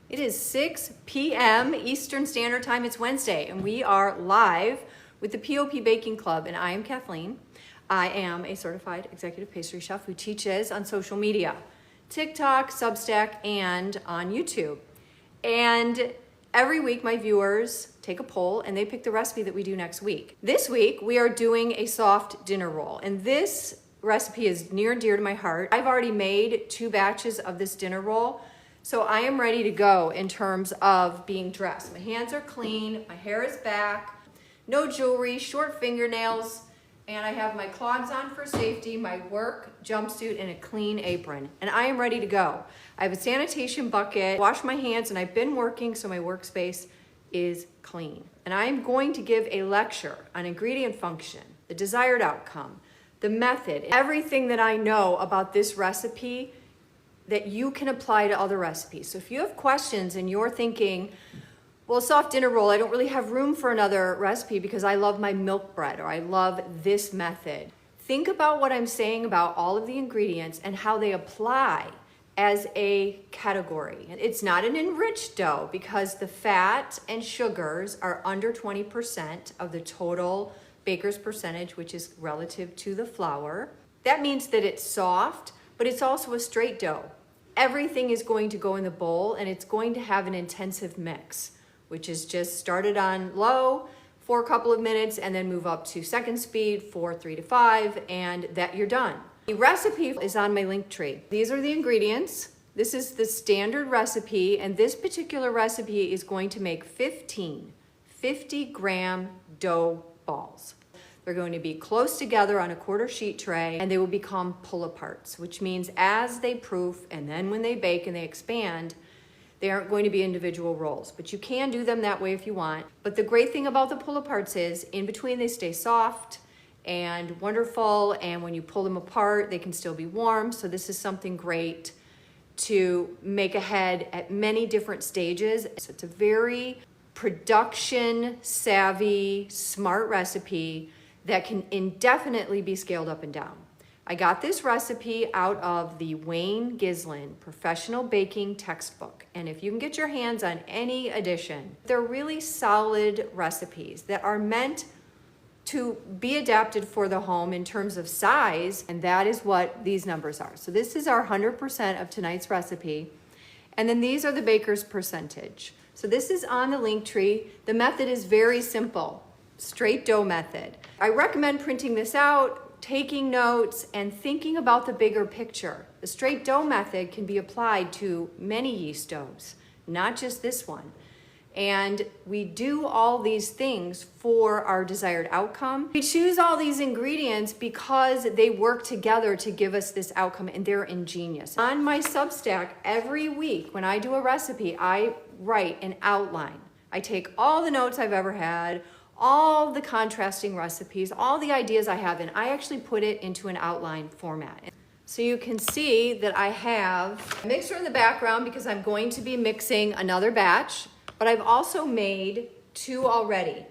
It is 6 p.m. Eastern Standard Time. It's Wednesday, and we are live with the PoP Baking Club, and I am Kathleen. I am a certified executive pastry chef who teaches on social media, TikTok, Substack, and on YouTube. And every week, my viewers take a poll, and they pick the recipe that we do next week. This week, we are doing a soft dinner roll, and this recipe is near and dear to my heart. I've already made 2 batches of this dinner roll, so I am ready to go in terms of being dressed. My hands are clean, my hair is back, no jewelry, short fingernails, and I have my clogs on for safety, my work jumpsuit, and a clean apron. And I am ready to go. I have a sanitation bucket, wash my hands, and I've been working, so my workspace is clean. And I am going to give a lecture on ingredient function, the desired outcome, the method, everything that I know about this recipe that you can apply to other recipes. So if you have questions and you're thinking, well, soft dinner roll, I don't really have room for another recipe because I love my milk bread or I love this method. Think about what I'm saying about all of the ingredients and how they apply as a category. And it's not an enriched dough because the fat and sugars are under 20% of the total baker's percentage, which is relative to the flour. That means that it's soft, but it's also a straight dough. Everything is going to go in the bowl and it's going to have an intensive mix, which is just started on low for a couple of minutes and then move up to second speed for 3 to 5 and that you're done. The recipe is on my Linktree. These are the ingredients. This is the standard recipe, and this particular recipe is going to make 15 50-gram dough balls. They're going to be close together on a quarter sheet tray, and they will become pull-aparts, which means as they proof and then when they bake and they expand, they aren't going to be individual rolls. But you can do them that way if you want. But the great thing about the pull-aparts is in between they stay soft and wonderful, and when you pull them apart, they can still be warm. So this is something great to make ahead at many different stages. So it's a very production savvy, smart recipe that can indefinitely be scaled up and down. I got this recipe out of the Wayne Gizlin Professional Baking Textbook. And if you can get your hands on any edition, they're really solid recipes that are meant to be adapted for the home in terms of size, and that is what these numbers are. So this is our 100% of tonight's recipe, and then these are the baker's percentage. So this is on the Linktree. The method is very simple. Straight dough method. I recommend printing this out, taking notes, and thinking about the bigger picture. The straight dough method can be applied to many yeast doughs, not just this one. And we do all these things for our desired outcome. We choose all these ingredients because they work together to give us this outcome, and they're ingenious. On my Substack, every week when I do a recipe, I write an outline. I take all the notes I've ever had, all the contrasting recipes, all the ideas I have, and I actually put it into an outline format. So you can see that I have a mixer in the background because I'm going to be mixing another batch, but I've also made 2 already.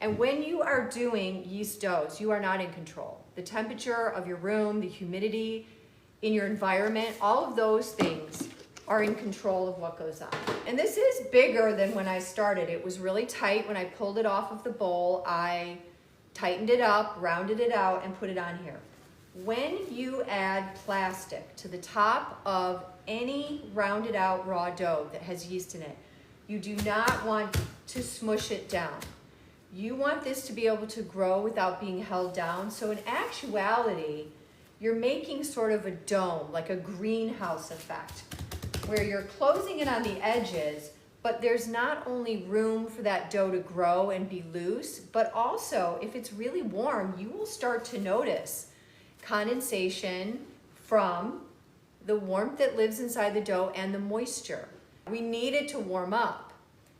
And when you are doing yeast doughs, you are not in control. The temperature of your room, the humidity in your environment, all of those things are in control of what goes on. And this is bigger than when I started. It was really tight. When I pulled it off of the bowl, I tightened it up, rounded it out, and put it on here. When you add plastic to the top of any rounded out raw dough that has yeast in it, you do not want to smush it down. You want this to be able to grow without being held down. So in actuality, you're making sort of a dome, like a greenhouse effect, where you're closing it on the edges, but there's not only room for that dough to grow and be loose, but also if it's really warm, you will start to notice condensation from the warmth that lives inside the dough and the moisture. We need it to warm up,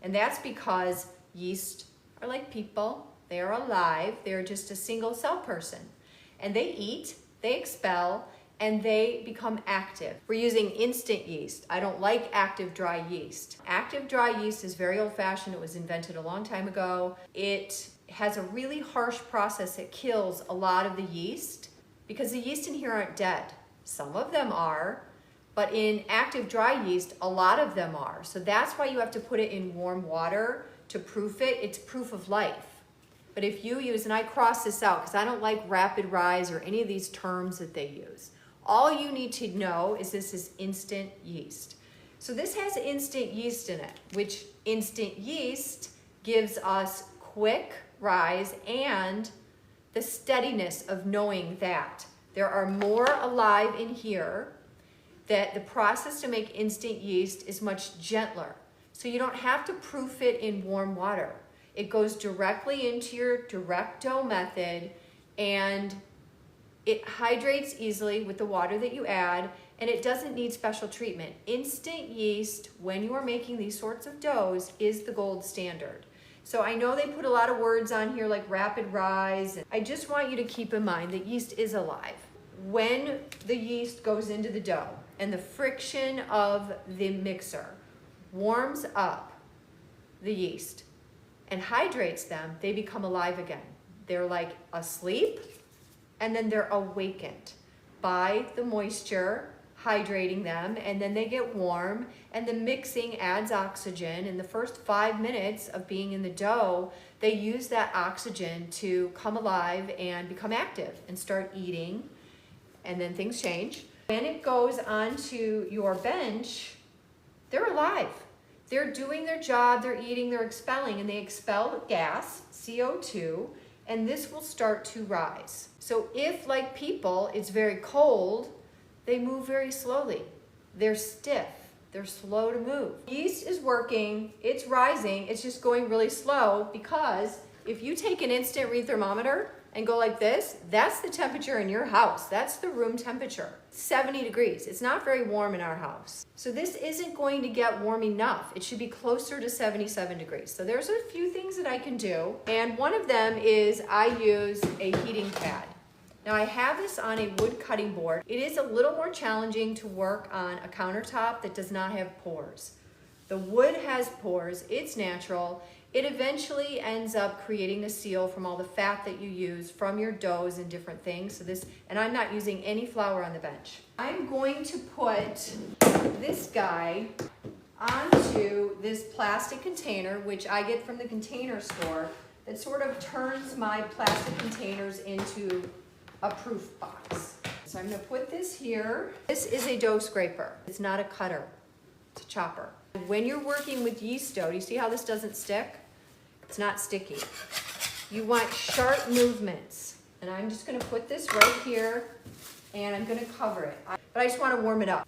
and that's because yeast are like people. They are alive. They're just a single cell person, and they eat, they expel, and they become active. We're using instant yeast. I don't like active dry yeast. Active dry yeast is very old-fashioned. It was invented a long time ago. It has a really harsh process that kills a lot of the yeast because the yeast in here aren't dead. Some of them are, But in active dry yeast, a lot of them are. So that's why you have to put it in warm water to proof it. It's proof of life. But if you use, and I cross this out because I don't like rapid rise or any of these terms that they use. All you need to know is this is instant yeast. So this has instant yeast in it, which instant yeast gives us quick rise and the steadiness of knowing that there are more alive in here, that the process to make instant yeast is much gentler. So you don't have to proof it in warm water. It goes directly into your direct dough method and it hydrates easily with the water that you add, and it doesn't need special treatment. Instant yeast, when you are making these sorts of doughs, is the gold standard. So I know they put a lot of words on here like rapid rise. I just want you to keep in mind that yeast is alive. When the yeast goes into the dough and the friction of the mixer warms up the yeast and hydrates them, they become alive again. They're like asleep and then they're awakened by the moisture hydrating them, and then they get warm and the mixing adds oxygen. In the first 5 minutes of being in the dough, they use that oxygen to come alive and become active and start eating, and then things change. When it goes onto your bench, they're alive. They're doing their job, they're eating, they're expelling, and they expel gas, CO2, and this will start to rise. So if, like people, it's very cold, they move very slowly. They're stiff, they're slow to move. Yeast is working, it's rising, it's just going really slow because if you take an instant read thermometer and go like this, that's the temperature in your house. That's the room temperature, 70 degrees. It's not very warm in our house. So this isn't going to get warm enough. It should be closer to 77 degrees. So there's a few things that I can do. And one of them is I use a heating pad. Now I have this on a wood cutting board. It is a little more challenging to work on a countertop that does not have pores. The wood has pores, it's natural. It eventually ends up creating a seal from all the fat that you use from your doughs and different things. So this, and I'm not using any flour on the bench. I'm going to put this guy onto this plastic container, which I get from the container store, that sort of turns my plastic containers into a proof box. So I'm gonna put this here. This is a dough scraper. It's not a cutter, it's a chopper. When you're working with yeast dough, do you see how this doesn't stick? It's not sticky. You want sharp movements. And I'm just gonna put this right here and I'm gonna cover it. But I just wanna warm it up.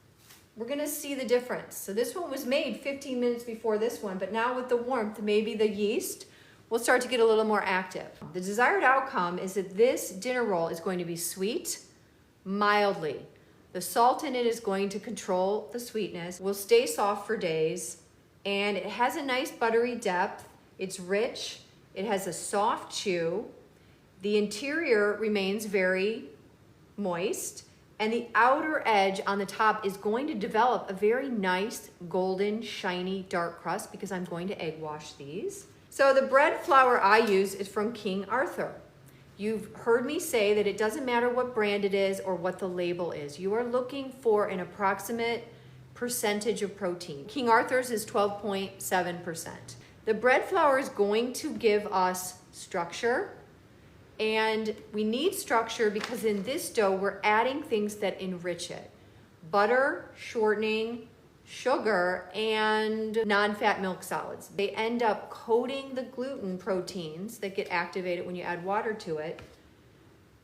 We're gonna see the difference. So this one was made 15 minutes before this one, but now with the warmth, maybe the yeast will start to get a little more active. The desired outcome is that this dinner roll is going to be sweet, mildly. The salt in it is going to control the sweetness, will stay soft for days, and it has a nice buttery depth. It's rich, it has a soft chew. The interior remains very moist, and the outer edge on the top is going to develop a very nice, golden, shiny, dark crust because I'm going to egg wash these. So the bread flour I use is from King Arthur. You've heard me say that it doesn't matter what brand it is or what the label is. You are looking for an approximate percentage of protein. King Arthur's is 12.7%. The bread flour is going to give us structure, and we need structure because in this dough we're adding things that enrich it. Butter, shortening, sugar, and non-fat milk solids. They end up coating the gluten proteins that get activated when you add water to it.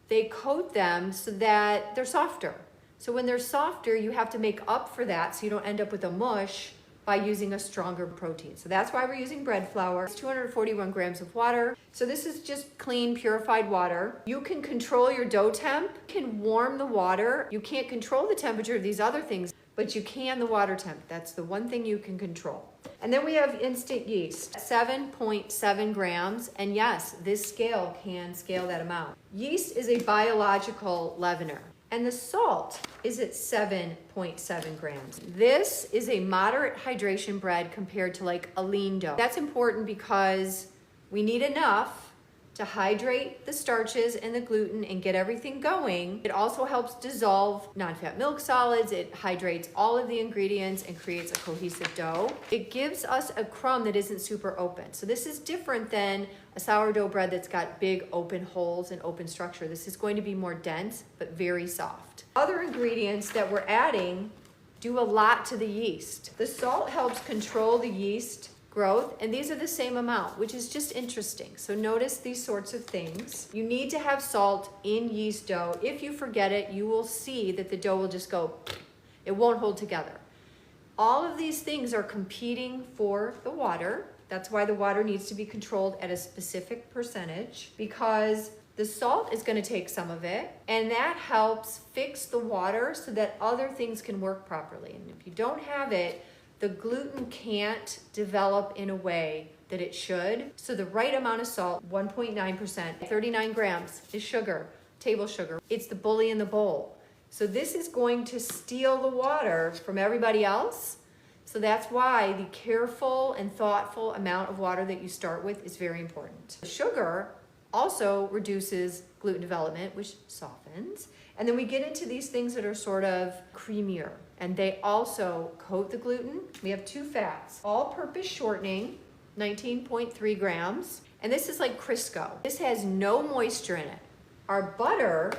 They coat them so that they're softer. So when they're softer, you have to make up for that so you don't end up with a mush by using a stronger protein. So that's why we're using bread flour. It's 241 grams of water. So this is just clean, purified water. You can control your dough temp, you can warm the water. You can't control the temperature of these other things, but you can the water temp. That's the one thing you can control. And then we have instant yeast, 7.7 grams. And yes, this scale can scale that amount. Yeast is a biological leavener, and the salt is at 7.7 grams. This is a moderate hydration bread compared to like a lean dough. That's important because we need enough to hydrate the starches and the gluten and get everything going. It also helps dissolve non-fat milk solids. It hydrates all of the ingredients and creates a cohesive dough. It gives us a crumb that isn't super open. So this is different than a sourdough bread that's got big open holes and open structure. This is going to be more dense, but very soft. Other ingredients that we're adding do a lot to the yeast. The salt helps control the yeast growth, and these are the same amount, which is just interesting. So notice these sorts of things. You need to have salt in yeast dough. If you forget it, you will see that the dough will just go, it won't hold together. All of these things are competing for the water. That's why the water needs to be controlled at a specific percentage, because the salt is going to take some of it, and that helps fix the water so that other things can work properly. And if you don't have it, the gluten can't develop in a way that it should. So the right amount of salt, 1.9%, 39 grams is sugar, table sugar. It's the bully in the bowl. So this is going to steal the water from everybody else. So that's why the careful and thoughtful amount of water that you start with is very important. Sugar also reduces gluten development, which softens. And then we get into these things that are sort of creamier, and they also coat the gluten. We have two fats, all-purpose shortening, 19.3 grams. And this is like Crisco. This has no moisture in it. Our butter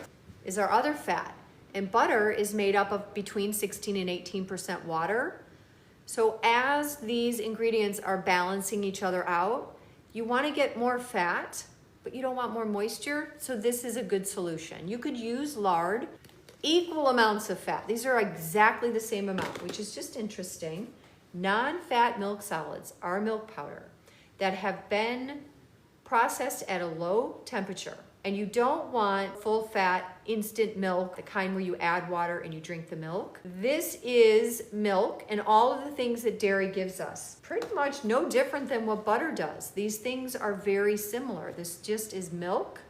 is our other fat, and butter is made up of between 16 and 18% water. So as these ingredients are balancing each other out, you want to get more fat, but you don't want more moisture, so this is a good solution. You could use lard, equal amounts of fat. These are exactly the same amount, which is just interesting. Non-fat milk solids are milk powder that have been processed at a low temperature. And you don't want full-fat instant milk, the kind where you add water and you drink the milk. This is milk and all of the things that dairy gives us. Pretty much no different than what butter does. These things are very similar. This just is milk,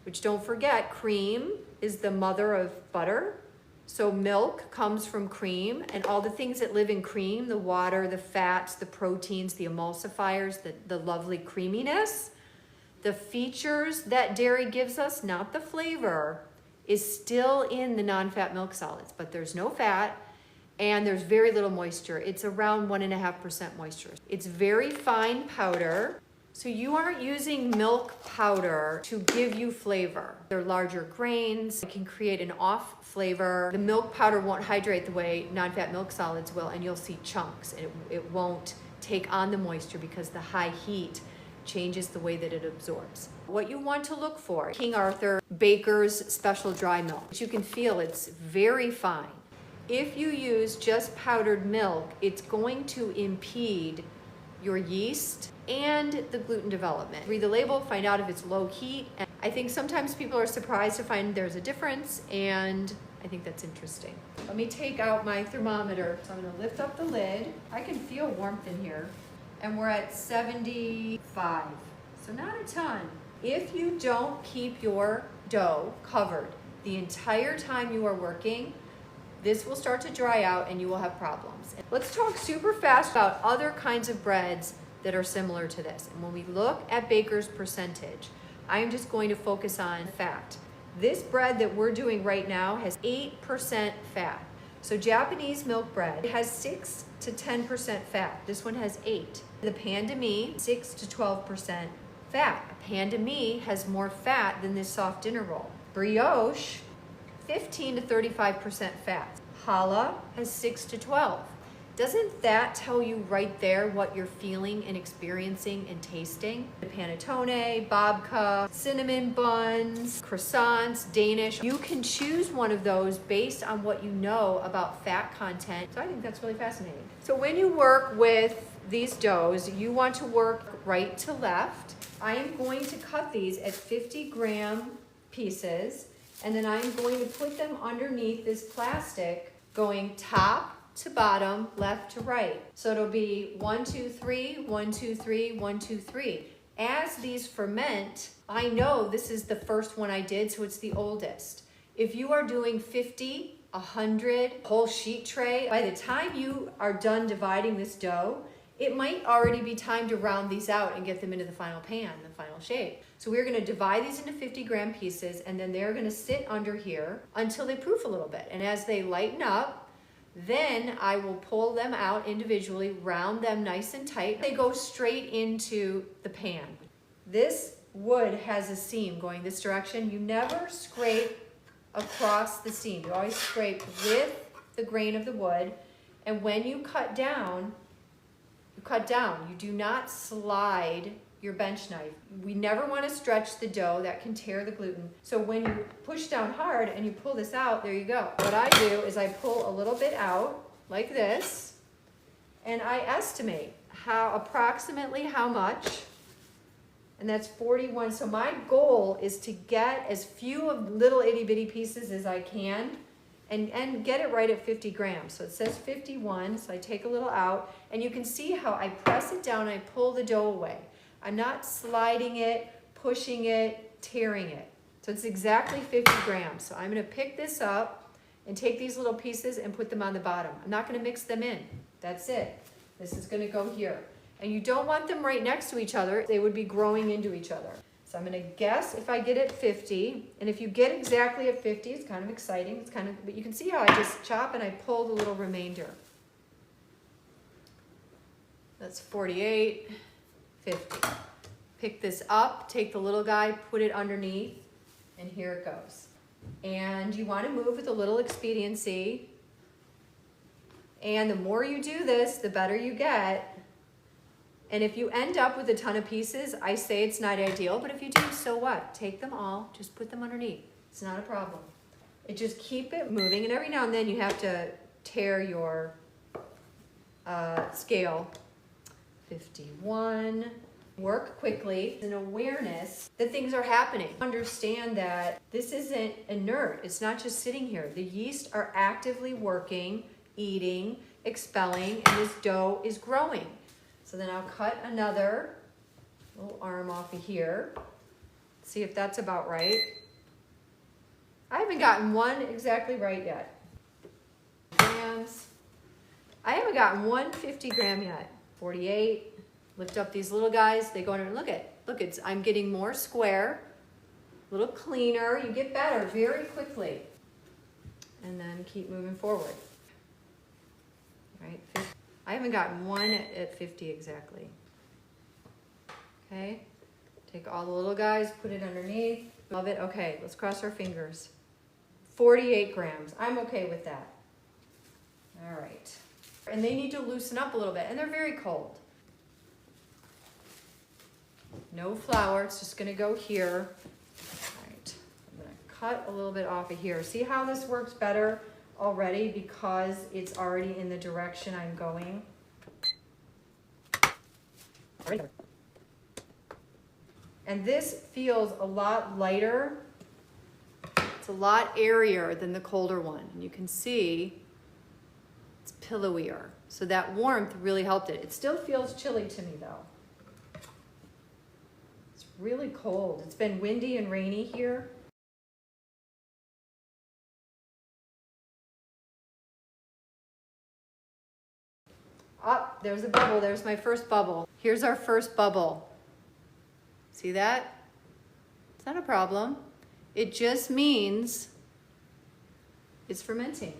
which, don't forget, cream is the mother of butter. So milk comes from cream, and all the things that live in cream, the water, the fats, the proteins, the emulsifiers, the lovely creaminess, the features that dairy gives us, not the flavor, is still in the non-fat milk solids, but there's no fat and there's very little moisture. It's around 1.5% moisture. It's very fine powder. So you aren't using milk powder to give you flavor. They're larger grains. It can create an off flavor. The milk powder won't hydrate the way non-fat milk solids will, and you'll see chunks. It won't take on the moisture because the high heat changes the way that it absorbs. What you want to look for, King Arthur Baker's Special Dry Milk, which you can feel it's very fine. If you use just powdered milk, it's going to impede your yeast and the gluten development. Read the label, find out if it's low heat. And I think sometimes people are surprised to find there's a difference, and I think that's interesting. Let me take out my thermometer. So I'm gonna lift up the lid. I can feel warmth in here. And we're at 75, so not a ton. If you don't keep your dough covered the entire time you are working, this will start to dry out and you will have problems. Let's talk super fast about other kinds of breads that are similar to this. And when we look at Baker's percentage, I'm just going to focus on fat. This bread that we're doing right now has 8% fat. So Japanese milk bread has 6 to 10% fat. This one has 8. The pan de mie, 6 to 12% fat. A pan de mie has more fat than this soft dinner roll. Brioche, 15 to 35% fat. Challah has 6 to 12. Doesn't that tell you right there what you're feeling and experiencing and tasting? The panettone, babka, cinnamon buns, croissants, Danish. You can choose one of those based on what you know about fat content. So I think that's really fascinating. So when you work with these doughs, you want to work right to left. I am going to cut these at 50-gram pieces, and then I'm going to put them underneath this plastic going top to bottom, left to right. So it'll be 1, 2, 3, 1, 2, 3, 1, 2, 3. As these ferment, I know this is the first one I did, so it's the oldest. If you are doing 50, 100, whole sheet tray, by the time you are done dividing this dough, it might already be time to round these out and get them into the final pan, the final shape. So we're gonna divide these into 50-gram pieces, and then they're gonna sit under here until they proof a little bit. And as they lighten up, then I will pull them out individually, round them nice and tight. They go straight into the pan. This wood has a seam going this direction. You never scrape across the seam. You always scrape with the grain of the wood. And when you cut down, you do not slide your bench knife. We never want to stretch the dough, that can tear the gluten. So when you push down hard and you pull this out, there you go. What I do is I pull a little bit out like this, and I estimate approximately how much, and that's 41. So my goal is to get as few of little itty bitty pieces as I can, and get it right at 50 grams. So it says 51, so I take a little out, and you can see how I press it down, I pull the dough away. I'm not sliding it, pushing it, tearing it. So it's exactly 50 grams. So I'm gonna pick this up and take these little pieces and put them on the bottom. I'm not gonna mix them in, that's it. This is gonna go here. And you don't want them right next to each other, they would be growing into each other. So I'm gonna guess if I get it 50, and if you get exactly at 50, it's kind of exciting, but you can see how I just chop and I pull the little remainder. That's 48, 50. Pick this up, take the little guy, put it underneath, and here it goes. And you wanna move with a little expediency, and the more you do this, the better you get. And if you end up with a ton of pieces, I say it's not ideal, but if you do, so what? Take them all, just put them underneath. It's not a problem. Just keep it moving, and every now and then you have to tear your scale. 51. Work quickly, an awareness that things are happening. Understand that this isn't inert, it's not just sitting here. The yeast are actively working, eating, expelling, and this dough is growing. So then I'll cut another little arm off of here. See if that's about right. I haven't gotten one exactly right yet. Grams. I haven't gotten one 50 gram yet. 48. Lift up these little guys. They go under and look, I'm getting more square, a little cleaner. You get better very quickly. And then keep moving forward. All right, 50. I haven't gotten one at 50 exactly. Okay, take all the little guys, put it underneath. Love it. Okay, let's cross our fingers. 48 grams. I'm okay with that. All right. And they need to loosen up a little bit, and they're very cold. No flour, it's just gonna go here. All right, I'm gonna cut a little bit off of here. See how this works better already because it's already in the direction I'm going? And this feels a lot lighter. It's a lot airier than the colder one. And you can see it's pillowier. So that warmth really helped it. It still feels chilly to me though. It's really cold. It's been windy and rainy here. Oh, there's a bubble. There's my first bubble. Here's our first bubble. See that? It's not a problem. It just means it's fermenting.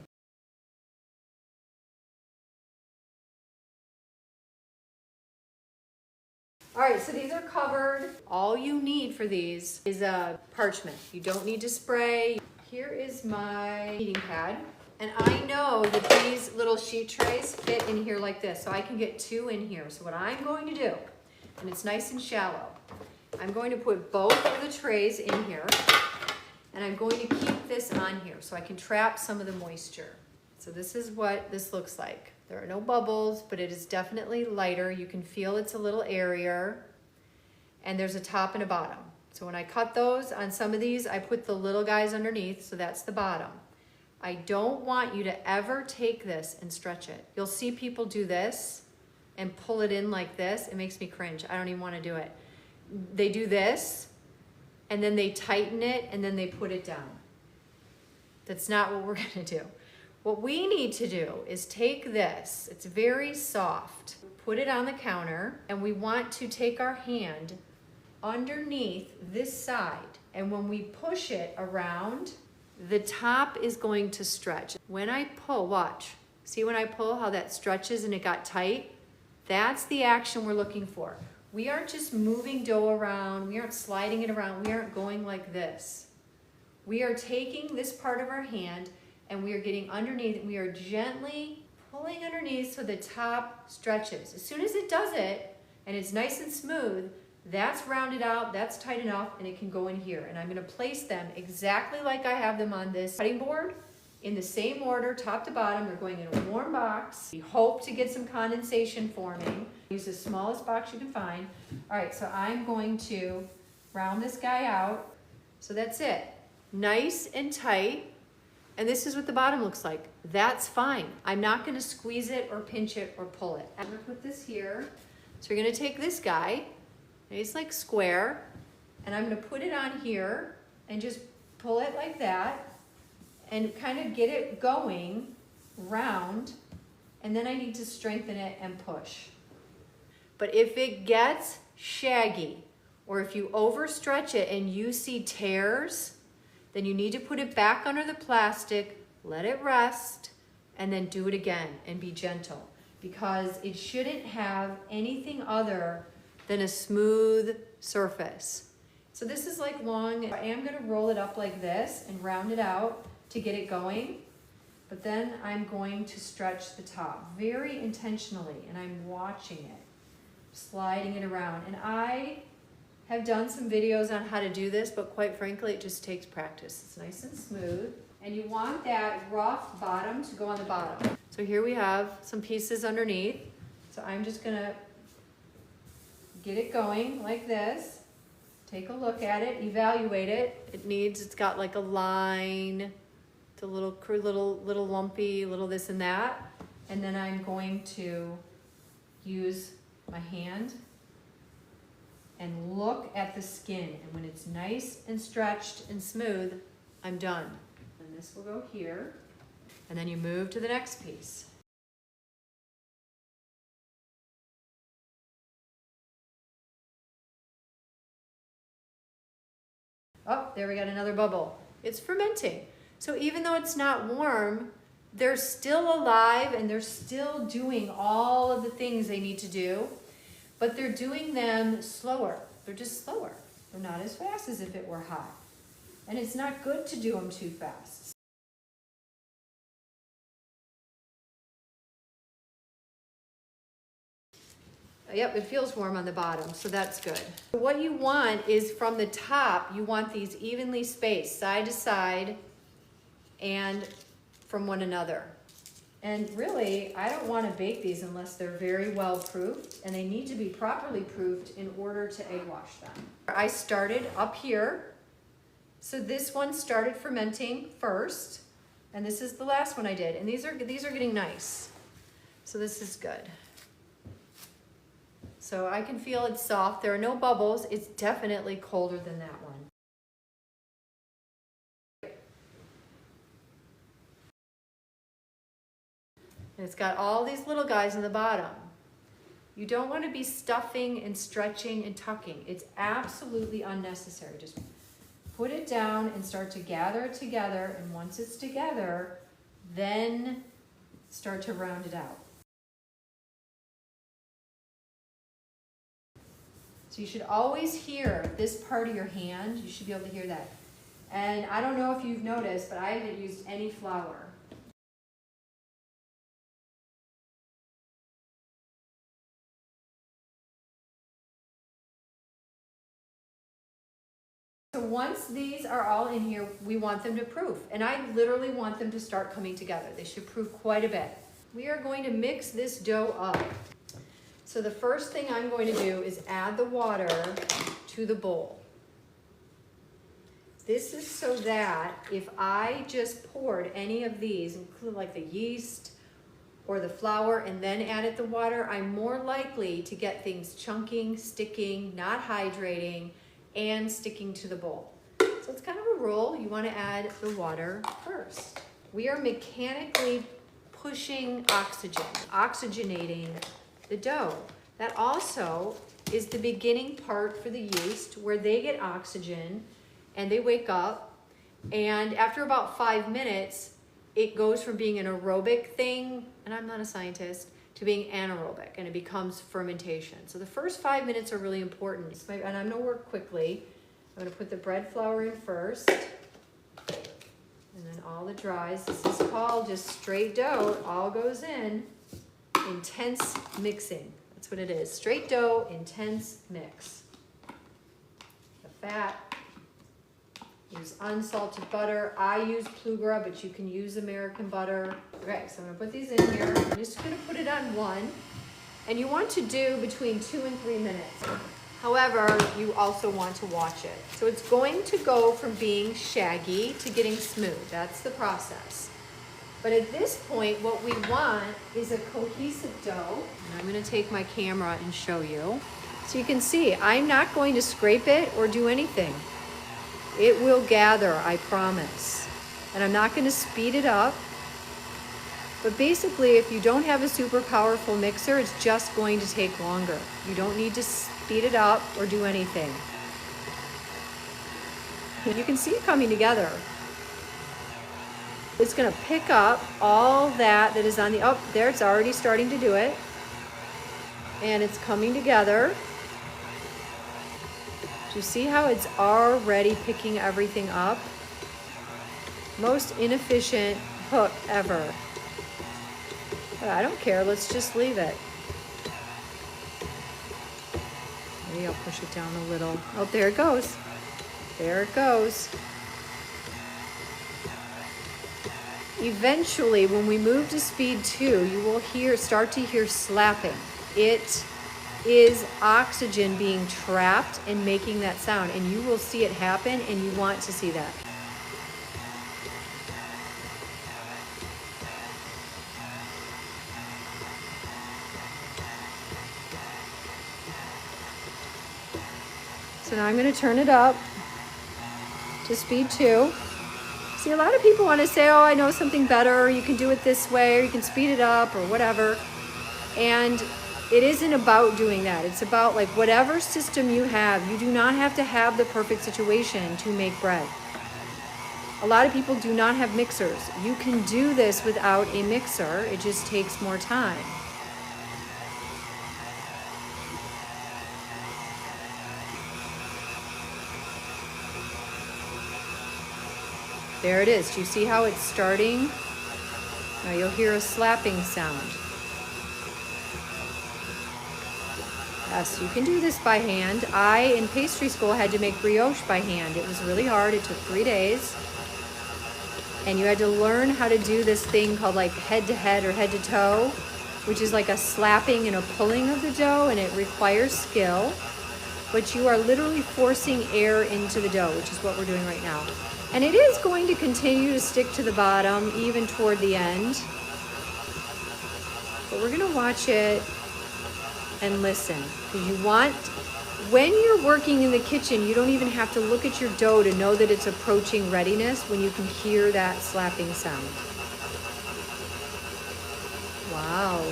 All right, so these are covered. All you need for these is a parchment. You don't need to spray. Here is my heating pad. And I know that these little sheet trays fit in here like this, so I can get 2 in here. So what I'm going to do, and it's nice and shallow, I'm going to put both of the trays in here, and I'm going to keep this on here so I can trap some of the moisture. So this is what this looks like. There are no bubbles, but it is definitely lighter. You can feel it's a little airier, and there's a top and a bottom. So when I cut those on some of these, I put the little guys underneath, so that's the bottom. I don't want you to ever take this and stretch it. You'll see people do this and pull it in like this. It makes me cringe. I don't even want to do it. They do this, and then they tighten it, and then they put it down. That's not what we're going to do. What we need to do is take this, it's very soft, put it on the counter, and we want to take our hand underneath this side. And when we push it around, the top is going to stretch. When I pull, watch. See when I pull how that stretches and it got tight? That's the action we're looking for. We aren't just moving dough around, we aren't sliding it around, we aren't going like this. We are taking this part of our hand and we are getting underneath, and we are gently pulling underneath so the top stretches. As soon as it does it, and it's nice and smooth, that's rounded out, that's tight enough, and it can go in here. And I'm gonna place them exactly like I have them on this cutting board, in the same order, top to bottom. They're going in a warm box. We hope to get some condensation forming. Use the smallest box you can find. All right, so I'm going to round this guy out. So that's it, nice and tight. And this is what the bottom looks like. That's fine. I'm not gonna squeeze it or pinch it or pull it. I'm gonna put this here. So you're gonna take this guy, it's like square, and I'm gonna put it on here and just pull it like that and kind of get it going round, and then I need to strengthen it and push. But if it gets shaggy, or if you overstretch it and you see tears, then you need to put it back under the plastic, let it rest, and then do it again and be gentle, because it shouldn't have anything other than a smooth surface. So this is like long. I am gonna roll it up like this and round it out to get it going, but then I'm going to stretch the top very intentionally, and I'm watching it, sliding it around. And I have done some videos on how to do this, but quite frankly, it just takes practice. It's nice and smooth, and you want that rough bottom to go on the bottom. So here we have some pieces underneath. So I'm just gonna get it going like this. Take a look at it, evaluate it. It's got like a line, it's a little lumpy, little this and that. And then I'm going to use my hand and look at the skin. And when it's nice and stretched and smooth, I'm done. And this will go here. And then you move to the next piece. Oh, there we got another bubble. It's fermenting. So even though it's not warm, they're still alive and they're still doing all of the things they need to do, but they're doing them slower. They're just slower. They're not as fast as if it were hot. And it's not good to do them too fast. Yep, it feels warm on the bottom, so that's good. What you want is from the top, you want these evenly spaced, side to side, and from one another. And really, I don't want to bake these unless they're very well proofed, and they need to be properly proofed in order to egg wash them. I started up here, so this one started fermenting first, and this is the last one I did, and these are getting nice. So this is good. So I can feel it's soft. There are no bubbles. It's definitely colder than that one. And it's got all these little guys in the bottom. You don't want to be stuffing and stretching and tucking. It's absolutely unnecessary. Just put it down and start to gather it together. And once it's together, then start to round it out. So you should always hear this part of your hand. You should be able to hear that. And I don't know if you've noticed, but I haven't used any flour. So once these are all in here, we want them to proof. And I literally want them to start coming together. They should proof quite a bit. We are going to mix this dough up. So the first thing I'm going to do is add the water to the bowl. This is so that if I just poured any of these, including like the yeast or the flour, and then added the water, I'm more likely to get things chunking, sticking, not hydrating, and sticking to the bowl. So it's kind of a rule. You want to add the water first. we are mechanically pushing oxygen, oxygenating the dough. That also is the beginning part for the yeast where they get oxygen and they wake up, and after about 5 minutes, it goes from being an aerobic thing, and I'm not a scientist, to being anaerobic, and it becomes fermentation. So the first 5 minutes are really important. And I'm gonna work quickly. I'm gonna put the bread flour in first, and then all the dries. This is called just straight dough. It all goes in. Intense mixing. That's what it is. Straight dough, intense mix. The fat. Use unsalted butter. I use Plugra, but you can use American butter. Okay, so I'm gonna put these in here. I'm just gonna put it on 1. And you want to do between 2 and 3 minutes. However, you also want to watch it. So it's going to go from being shaggy to getting smooth. That's the process. But at this point, what we want is a cohesive dough. And I'm gonna take my camera and show you. So you can see, I'm not going to scrape it or do anything. It will gather, I promise. And I'm not gonna speed it up. But basically, if you don't have a super powerful mixer, it's just going to take longer. You don't need to speed it up or do anything. You can see it coming together. It's gonna pick up all that is on the, oh, there, it's already starting to do it. And it's coming together. Do you see how it's already picking everything up? Most inefficient hook ever. But I don't care, let's just leave it. Maybe I'll push it down a little. Oh, there it goes. There it goes. Eventually, when we move to speed 2, you will start to hear slapping. It is oxygen being trapped and making that sound, and you will see it happen, and you want to see that. So now I'm going to turn it up to speed 2. See, a lot of people want to say, oh, I know something better, or you can do it this way, or you can speed it up, or whatever. And it isn't about doing that. It's about like whatever system you have. You do not have to have the perfect situation to make bread. A lot of people do not have mixers. You can do this without a mixer. It just takes more time. There it is. Do you see how it's starting? Now you'll hear a slapping sound. Yes, you can do this by hand. I, in pastry school, had to make brioche by hand. It was really hard. It took 3 days. And you had to learn how to do this thing called like head to head or head to toe, which is like a slapping and a pulling of the dough, and it requires skill. But you are literally forcing air into the dough, which is what we're doing right now. And it is going to continue to stick to the bottom, even toward the end. But we're gonna watch it and listen. Because you want, when you're working in the kitchen, you don't even have to look at your dough to know that it's approaching readiness when you can hear that slapping sound. Wow.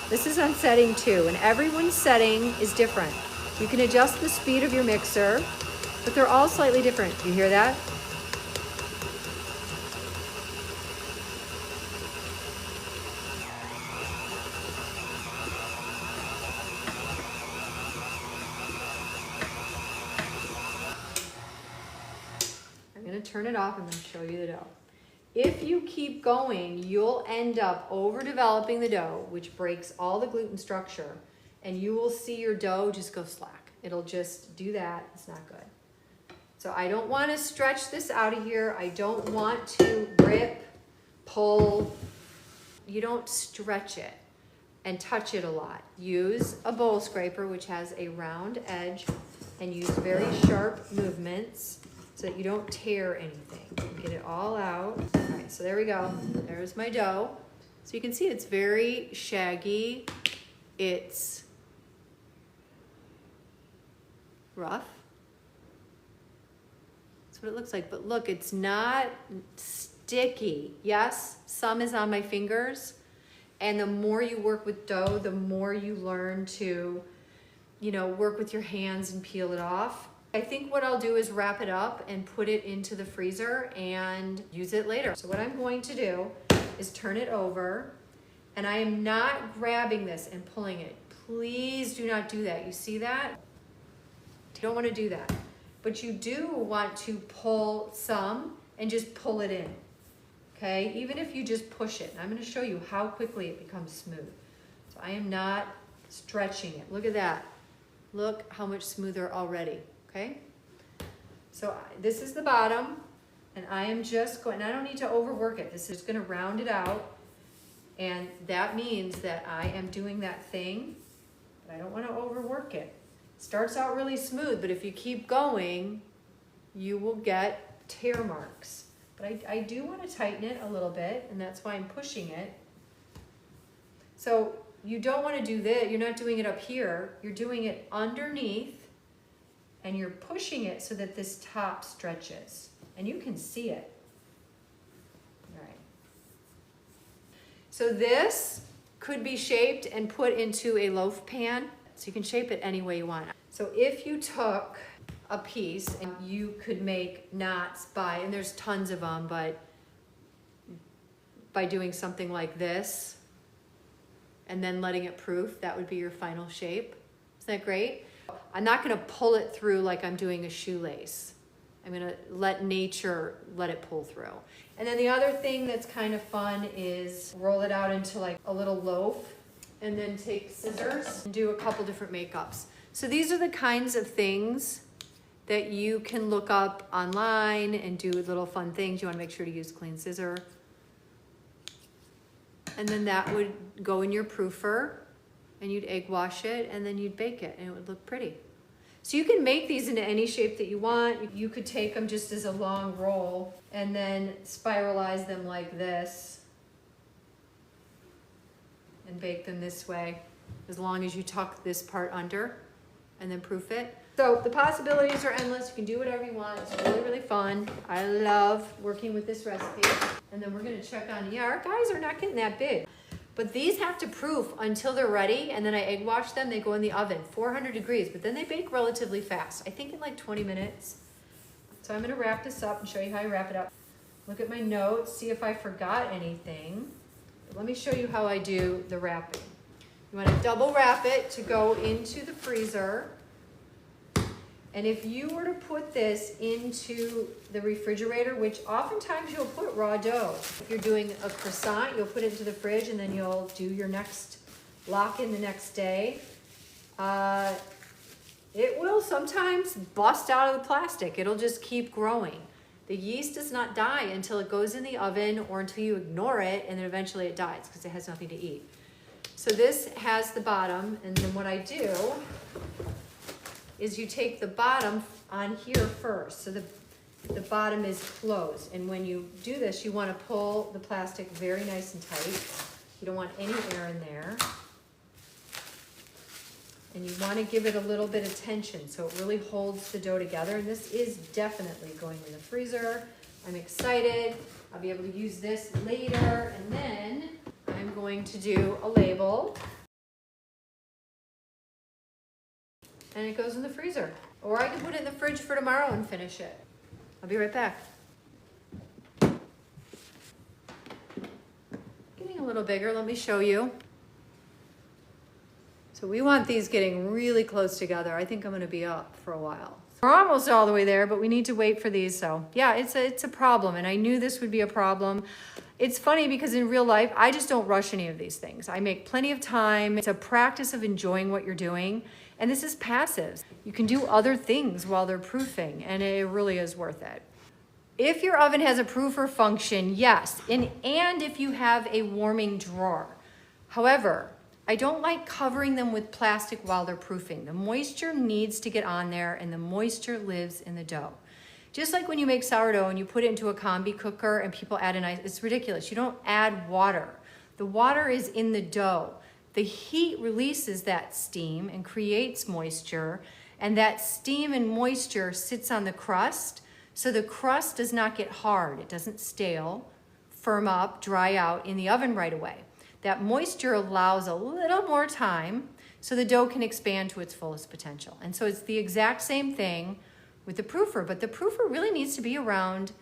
This is on setting 2, and everyone's setting is different. You can adjust the speed of your mixer, but they're all slightly different. Do you hear that? I'm going to turn it off and then show you the dough. If you keep going, you'll end up overdeveloping the dough, which breaks all the gluten structure, and you will see your dough just go slack. It'll just do that. It's not good. So I don't want to stretch this out of here. I don't want to rip, pull. You don't stretch it and touch it a lot. Use a bowl scraper, which has a round edge, and use very sharp movements so that you don't tear anything. Get it all out. All right, so there we go. There's my dough. So you can see it's very shaggy. It's rough. what it looks like. But look, it's not sticky. Yes, some is on my fingers. And the more you work with dough, the more you learn to, you know, work with your hands and peel it off. I think what I'll do is wrap it up and put it into the freezer and use it later. So what I'm going to do is turn it over, and I am not grabbing this and pulling it. Please do not do that. You see that? You don't want to do that. But you do want to pull some and just pull it in. Okay, even if you just push it. I'm going to show you how quickly it becomes smooth. So I am not stretching it. Look at that. Look how much smoother already. Okay, so this is the bottom, and I am just going, and I don't need to overwork it. This is going to round it out, and that means that I am doing that thing, but I don't want to overwork it. It starts out really smooth, but if you keep going, you will get tear marks. But I do want to tighten it a little bit, and that's why I'm pushing it. So you don't want to do this. You're not doing it up here. You're doing it underneath, and you're pushing it so that this top stretches. And you can see it. All right. So this could be shaped and put into a loaf pan. So you can shape it any way you want. So if you took a piece and you could make knots by, and there's tons of them, but by doing something like this and then letting it proof, that would be your final shape. Isn't that great? I'm not going to pull it through like I'm doing a shoelace. I'm going to let nature let it pull through. And then the other thing that's kind of fun is roll it out into like a little loaf, and then take scissors and do a couple different makeups. So these are the kinds of things that you can look up online and do little fun things. You want to make sure to use clean scissor. And then that would go in your proofer, and you'd egg wash it, and then you'd bake it, and it would look pretty. So you can make these into any shape that you want. You could take them just as a long roll and then spiralize them like this and bake them this way, as long as you tuck this part under and then proof it. So the possibilities are endless. You can do whatever you want. It's really, really fun. I love working with this recipe. And then we're gonna check on, yeah, our guys are not getting that big. But these have to proof until they're ready, and then I egg wash them. They go in the oven, 400 degrees, but then they bake relatively fast. I think in like 20 minutes. So I'm gonna wrap this up and show you how I wrap it up. Look at my notes, see if I forgot anything. But let me show you how I do the wrapping. You wanna double wrap it to go into the freezer. And if you were to put this into the refrigerator, which oftentimes you'll put raw dough. If you're doing a croissant, you'll put it into the fridge, and then you'll do your next lock-in the next day. It will sometimes bust out of the plastic. It'll just keep growing. The yeast does not die until it goes in the oven or until you ignore it, and then eventually it dies because it has nothing to eat. So this has the bottom, and then what I do is you take the bottom on here first. So the bottom is closed. And when you do this, you want to pull the plastic very nice and tight. You don't want any air in there. And you want to give it a little bit of tension so it really holds the dough together. And this is definitely going in the freezer. I'm excited. I'll be able to use this later. And then I'm going to do a label. And it goes in the freezer. Or I can put it in the fridge for tomorrow and finish it. I'll be right back. Getting a little bigger, let me show you. So we want these getting really close together. I think I'm gonna be up for a while. We're almost all the way there, but we need to wait for these. So yeah, it's a problem, and I knew this would be a problem. It's funny because in real life, I just don't rush any of these things. I make plenty of time. It's a practice of enjoying what you're doing. And this is passive. You can do other things while they're proofing, and it really is worth it. If your oven has a proofer function, yes. And if you have a warming drawer. However, I don't like covering them with plastic while they're proofing. The moisture needs to get on there, and the moisture lives in the dough. Just like when you make sourdough and you put it into a combi cooker and people add an ice, it's ridiculous. You don't add water. The water is in the dough. The heat releases that steam and creates moisture, and that steam and moisture sits on the crust. So the crust does not get hard. It doesn't stale, firm up, dry out in the oven right away. That moisture allows a little more time so the dough can expand to its fullest potential. And so it's the exact same thing with the proofer, but the proofer really needs to be around,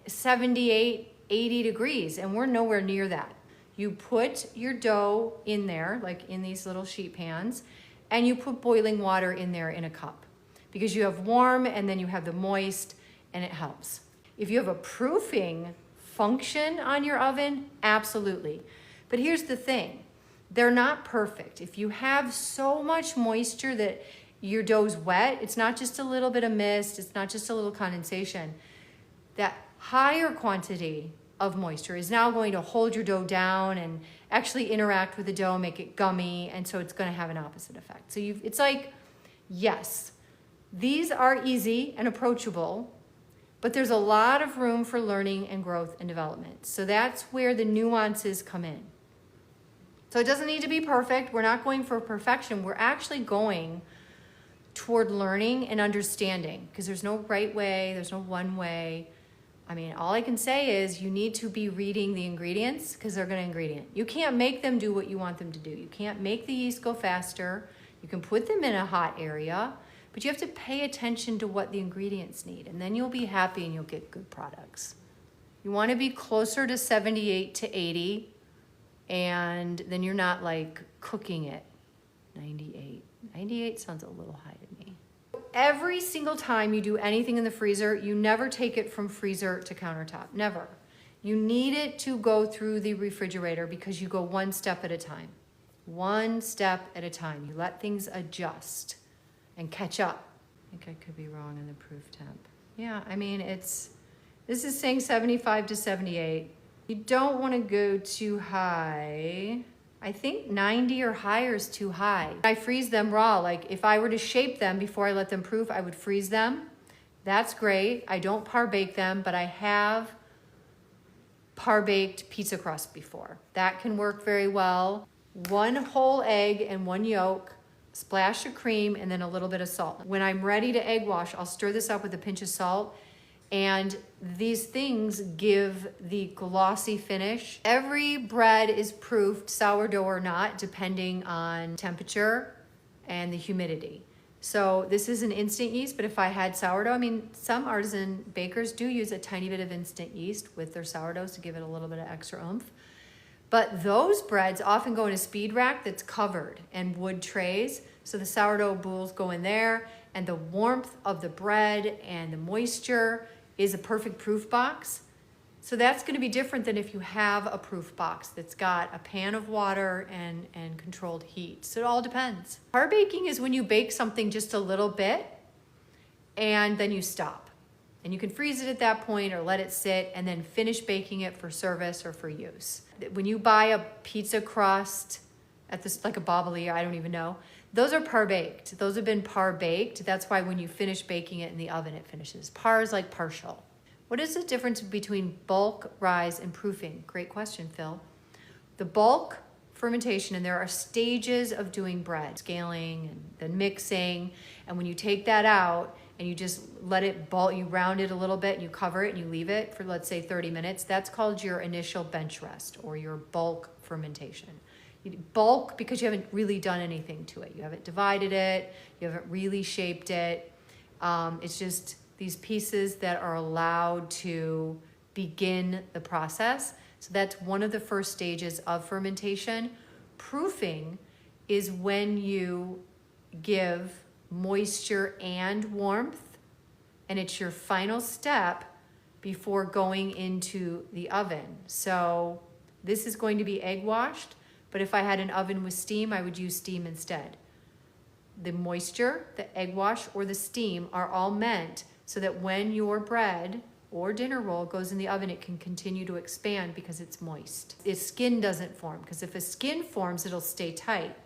78, 80 degrees, and we're nowhere near that. You put your dough in there, like in these little sheet pans, and you put boiling water in there in a cup because you have warm and then you have the moist, and it helps. If you have a proofing function on your oven, absolutely. But here's the thing, they're not perfect. If you have so much moisture that your dough's wet, it's not just a little bit of mist, it's not just a little condensation. That higher quantity of moisture is now going to hold your dough down and actually interact with the dough, make it gummy, and so it's going to have an opposite effect. So it's like, yes, these are easy and approachable, but there's a lot of room for learning and growth and development. So that's where the nuances come in. So it doesn't need to be perfect. We're not going for perfection. We're actually going toward learning and understanding, because there's no right way, there's no one way. I mean, all I can say is you need to be reading the ingredients because they're going to ingredient. You can't make them do what you want them to do. You can't make the yeast go faster. You can put them in a hot area, but you have to pay attention to what the ingredients need, and then you'll be happy and you'll get good products. You want to be closer to 78 to 80, and then you're not like cooking it. 98. 98 sounds a little high to me. Every single time you do anything in the freezer, you never take it from freezer to countertop, never. You need it to go through the refrigerator because you go one step at a time. One step at a time. You let things adjust and catch up. I think I could be wrong in the proof temp. Yeah, I mean, this is saying 75 to 78. You don't want to go too high. I think 90 or higher is too high. I freeze them raw. Like if I were to shape them before I let them proof, I would freeze them. That's great. I don't par bake them, but I have par baked pizza crust before. That can work very well. 1 whole egg and 1 yolk, splash of cream, and then a little bit of salt. When I'm ready to egg wash, I'll stir this up with a pinch of salt, and these things give the glossy finish. Every bread is proofed, sourdough or not, depending on temperature and the humidity. So this is an instant yeast, but if I had sourdough, I mean, some artisan bakers do use a tiny bit of instant yeast with their sourdoughs to give it a little bit of extra oomph. But those breads often go in a speed rack that's covered and wood trays. So the sourdough boules go in there, and the warmth of the bread and the moisture is a perfect proof box. So that's going to be different than if you have a proof box that's got a pan of water and controlled heat. So it all depends. Par baking is when you bake something just a little bit and then you stop. And you can freeze it at that point or let it sit and then finish baking it for service or for use. When you buy a pizza crust at this, like a Boboli, I don't even know, those are par baked. Those have been par baked. That's why when you finish baking it in the oven, it finishes. Par is like partial. What is the difference between bulk, rise, and proofing? Great question, Phil. The bulk fermentation, and there are stages of doing bread, scaling and then mixing. And when you take that out and you just let it bulk, you round it a little bit and you cover it and you leave it for, let's say, 30 minutes, that's called your initial bench rest or your bulk fermentation. You bulk because you haven't really done anything to it. You haven't divided it, you haven't really shaped it. It's just these pieces that are allowed to begin the process. So that's one of the first stages of fermentation. Proofing is when you give moisture and warmth, and it's your final step before going into the oven. So this is going to be egg washed, but if I had an oven with steam, I would use steam instead. The moisture, the egg wash, or the steam are all meant so that when your bread or dinner roll goes in the oven, it can continue to expand because it's moist. Its skin doesn't form, because if a skin forms, it'll stay tight.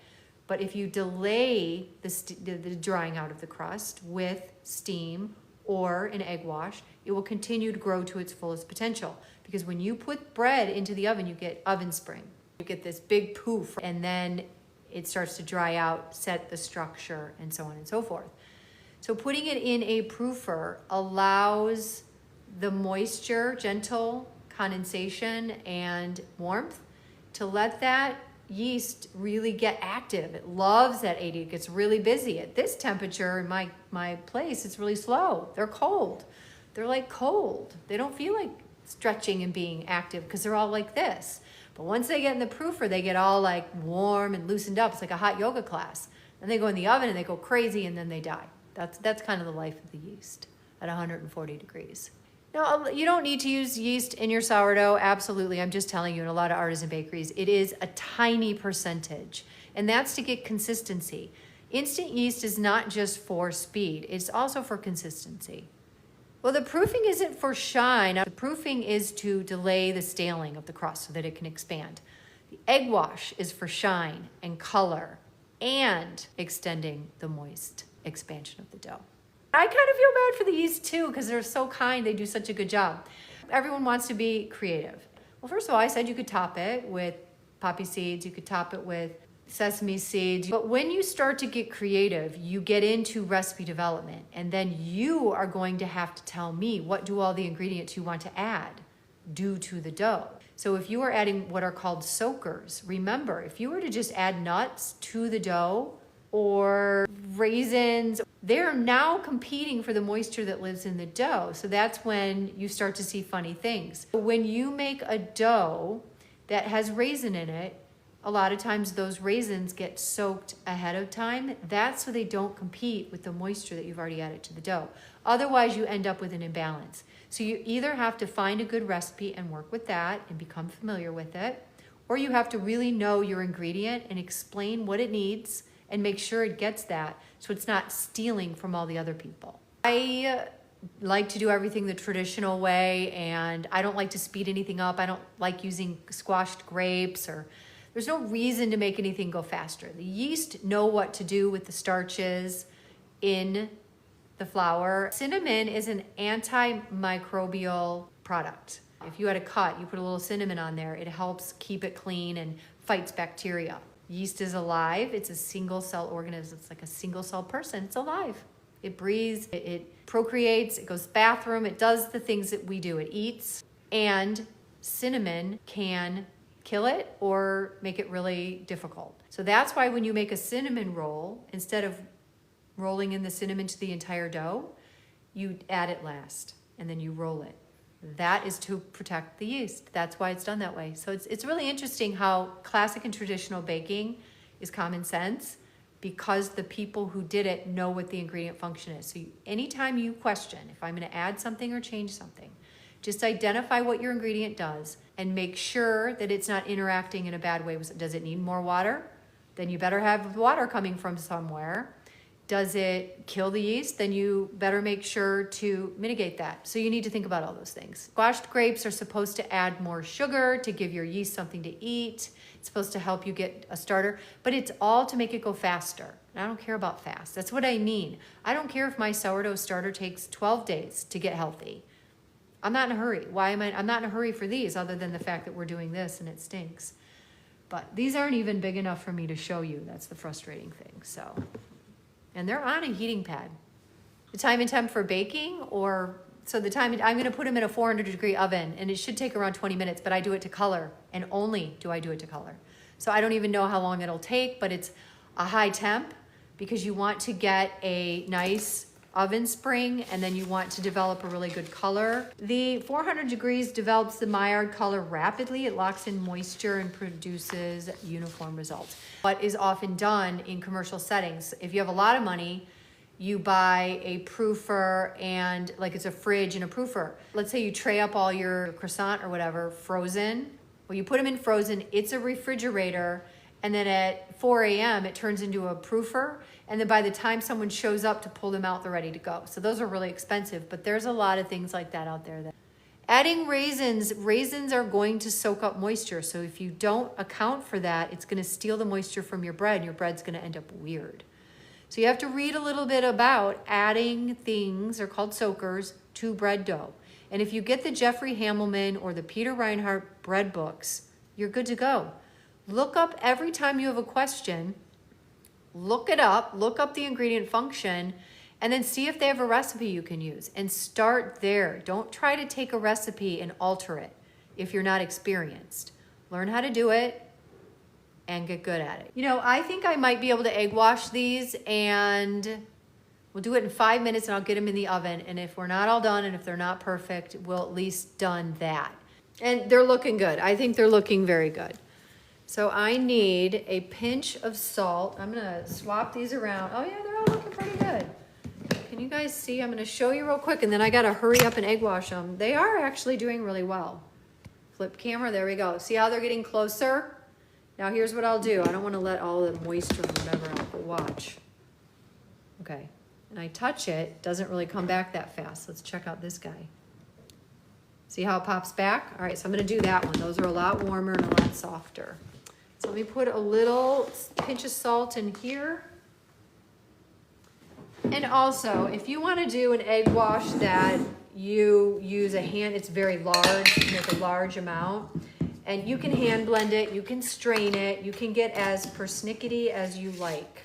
But if you delay the drying out of the crust with steam or an egg wash, it will continue to grow to its fullest potential. Because when you put bread into the oven, you get oven spring. You get this big poof, and then it starts to dry out, set the structure, and so on and so forth. So putting it in a proofer allows the moisture, gentle condensation and warmth, to let that yeast really get active. It loves that 80. It gets really busy. At this temperature in my place, it's really slow. They're cold. They're like cold. They don't feel like stretching and being active because they're all like this. But once they get in the proofer, they get all like warm and loosened up. It's like a hot yoga class. Then they go in the oven and they go crazy and then they die. That's kind of the life of the yeast at 140 degrees. Now, you don't need to use yeast in your sourdough. Absolutely. I'm just telling you, in a lot of artisan bakeries, it is a tiny percentage. And that's to get consistency. Instant yeast is not just for speed. It's also for consistency. Well, the proofing isn't for shine. The proofing is to delay the staling of the crust so that it can expand. The egg wash is for shine and color and extending the moist expansion of the dough. I kind of feel bad for the yeast too because they're so kind. They do such a good job. Everyone wants to be creative. Well, first of all, I said you could top it with poppy seeds. You could top it with sesame seeds. But when you start to get creative, you get into recipe development, and then you are going to have to tell me what do all the ingredients you want to add do to the dough. So if you are adding what are called soakers, remember, if you were to just add nuts to the dough or raisins, they're now competing for the moisture that lives in the dough. So that's when you start to see funny things. When you make a dough that has raisin in it, a lot of times those raisins get soaked ahead of time. That's so they don't compete with the moisture that you've already added to the dough. Otherwise, you end up with an imbalance. So you either have to find a good recipe and work with that and become familiar with it, or you have to really know your ingredient and explain what it needs and make sure it gets that so it's not stealing from all the other people. I like to do everything the traditional way, and I don't like to speed anything up. I don't like using squashed grapes, or there's no reason to make anything go faster. The yeast know what to do with the starches in the flour. Cinnamon is an antimicrobial product. If you had a cut, you put a little cinnamon on there, it helps keep it clean and fights bacteria. Yeast is alive. It's a single cell organism. It's like a single cell person. It's alive. It breathes, it procreates, it goes to the bathroom, it does the things that we do. It eats, and cinnamon can kill it or make it really difficult. So that's why when you make a cinnamon roll, instead of rolling in the cinnamon to the entire dough, you add it last and then you roll it. That is to protect the yeast. That's why it's done that way. So it's really interesting how classic and traditional baking is common sense, because the people who did it know what the ingredient function is. So anytime you question if I'm going to add something or change something, just identify what your ingredient does and make sure that it's not interacting in a bad way. Does it need more water? Then you better have water coming from somewhere. Does it kill the yeast? Then you better make sure to mitigate that. So you need to think about all those things. Squashed grapes are supposed to add more sugar to give your yeast something to eat. It's supposed to help you get a starter, but it's all to make it go faster. And I don't care about fast. That's what I mean. I don't care if my sourdough starter takes 12 days to get healthy. I'm not in a hurry. I'm not in a hurry for these, other than the fact that we're doing this and it stinks. But these aren't even big enough for me to show you. That's the frustrating thing. And they're on a heating pad. The time and temp for baking, I'm going to put them in a 400-degree oven, and it should take around 20 minutes, but I do it to color, and only do I do it to color. So I don't even know how long it'll take, but it's a high temp because you want to get a nice oven spring, and then you want to develop a really good color. The 400 degrees develops the Maillard color rapidly. It locks in moisture and produces uniform results. What is often done in commercial settings, if you have a lot of money, you buy a proofer, and like it's a fridge and a proofer. Let's say you tray up all your croissant or whatever frozen. Well, you put them in frozen, it's a refrigerator, and then at 4 a.m. it turns into a proofer, and then by the time someone shows up to pull them out, they're ready to go. So those are really expensive, but there's a lot of things like that out there. Adding raisins are going to soak up moisture, so if you don't account for that, it's going to steal the moisture from your bread, and your bread's going to end up weird. So you have to read a little bit about adding things, they're called soakers, to bread dough. And if you get the Jeffrey Hamelman or the Peter Reinhardt bread books, you're good to go. Look up every time you have a question, look it up, look up the ingredient function, And then see if they have a recipe you can use and start there. Don't try to take a recipe and alter it if you're not experienced. Learn how to do it and get good at it. You know, I think I might be able to egg wash these, and we'll do it in 5 minutes and I'll get them in the oven. And if we're not all done and if they're not perfect, we'll at least done that. And they're looking good. I think they're looking very good. So I need a pinch of salt. I'm gonna swap these around. Oh yeah, they're all looking pretty good. Can you guys see? I'm gonna show you real quick and then I gotta hurry up and egg wash them. They are actually doing really well. Flip camera, there we go. See how they're getting closer? Now here's what I'll do. I don't wanna let all the moisture and whatever out, but watch. Okay, and I touch it, doesn't really come back that fast. Let's check out this guy. See how it pops back? All right, so I'm gonna do that one. Those are a lot warmer and a lot softer. So let me put a little pinch of salt in here. And also, if you want to do an egg wash that you use a hand, it's very large, you make a large amount, and you can hand blend it, you can strain it, you can get as persnickety as you like.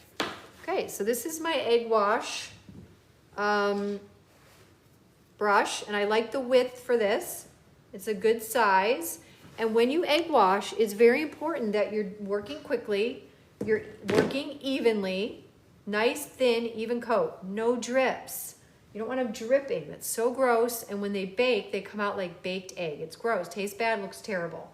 Okay, so this is my egg wash brush, and I like the width for this. It's a good size. And when you egg wash, it's very important that you're working quickly, you're working evenly. Nice, thin, even coat. No drips. You don't want them dripping. That's so gross. And when they bake, they come out like baked egg. It's gross. Tastes bad, looks terrible.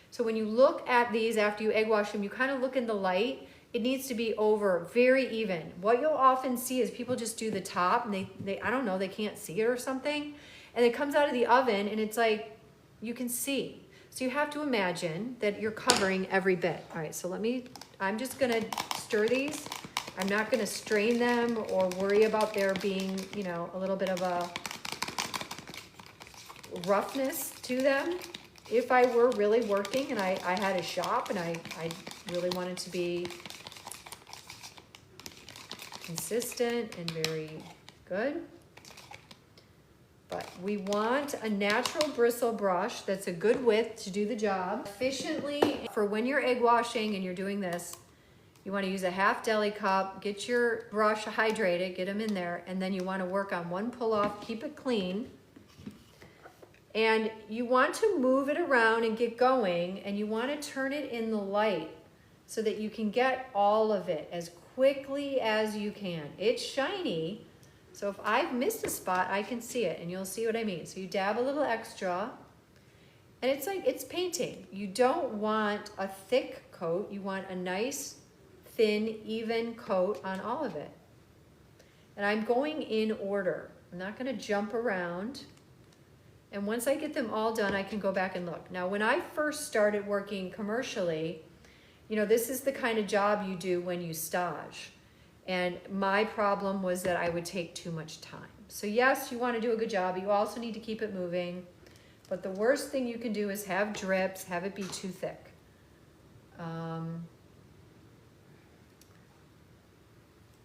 So when you look at these after you egg wash them, you kind of look in the light. It needs to be over very even. What you'll often see is people just do the top and they I don't know, they can't see it or something. And it comes out of the oven and it's like, you can see. So you have to imagine that you're covering every bit. All right, so I'm just gonna stir these. I'm not going to strain them or worry about there being, you know, a little bit of a roughness to them. If I were really working and I had a shop and I really wanted to be consistent and very good. But we want a natural bristle brush that's a good width to do the job efficiently. For when you're egg washing and you're doing this, you want to use a half deli cup, get your brush hydrated, get them in there, and then you want to work on one pull-off, keep it clean. And you want to move it around and get going, and you want to turn it in the light so that you can get all of it as quickly as you can. It's shiny, so if I've missed a spot, I can see it, and you'll see what I mean. So you dab a little extra, and it's like it's painting. You don't want a thick coat, you want a nice, thin, even coat on all of it. And I'm going in order. I'm not going to jump around. And once I get them all done, I can go back and look. Now, when I first started working commercially, you know, this is the kind of job you do when you stage. And my problem was that I would take too much time. So yes, you want to do a good job. You also need to keep it moving. But the worst thing you can do is have drips, have it be too thick.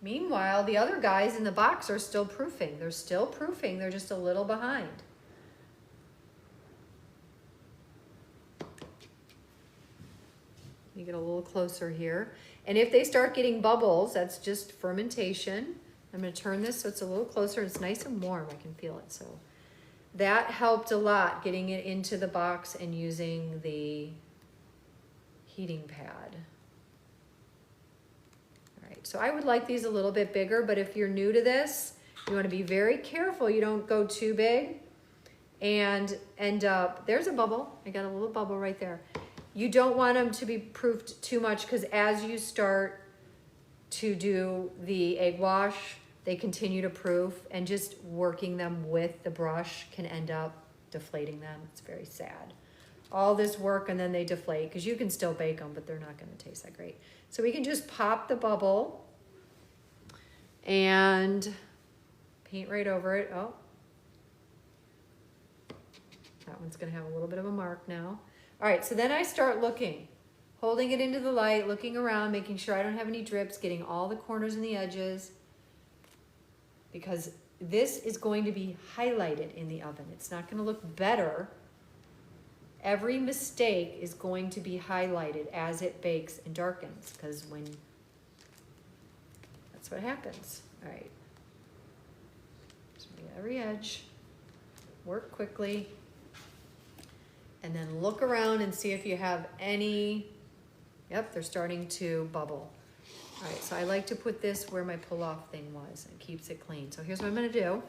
Meanwhile, the other guys in the box are still proofing. They're still proofing. They're just a little behind. You get a little closer here. And if they start getting bubbles, that's just fermentation. I'm going to turn this so it's a little closer. It's nice and warm. I can feel it. So that helped a lot, getting it into the box and using the heating pad. So I would like these a little bit bigger, but if you're new to this, you want to be very careful you don't go too big and end up, there's a bubble. I got a little bubble right there. You don't want them to be proofed too much because as you start to do the egg wash, they continue to proof, and just working them with the brush can end up deflating them. It's very sad. All this work and then they deflate because you can still bake them, but they're not going to taste that great. So we can just pop the bubble and paint right over it. Oh, that one's going to have a little bit of a mark now. All right, so then I start looking, holding it into the light, looking around, making sure I don't have any drips, getting all the corners and the edges, because this is going to be highlighted in the oven. It's not going to look better. Every mistake is going to be highlighted as it bakes and darkens, because that's what happens. All right. every edge. Work quickly. And then look around and see if you have any, yep, they're starting to bubble. All right, so I like to put this where my pull-off thing was and keeps it clean. So here's what I'm gonna do.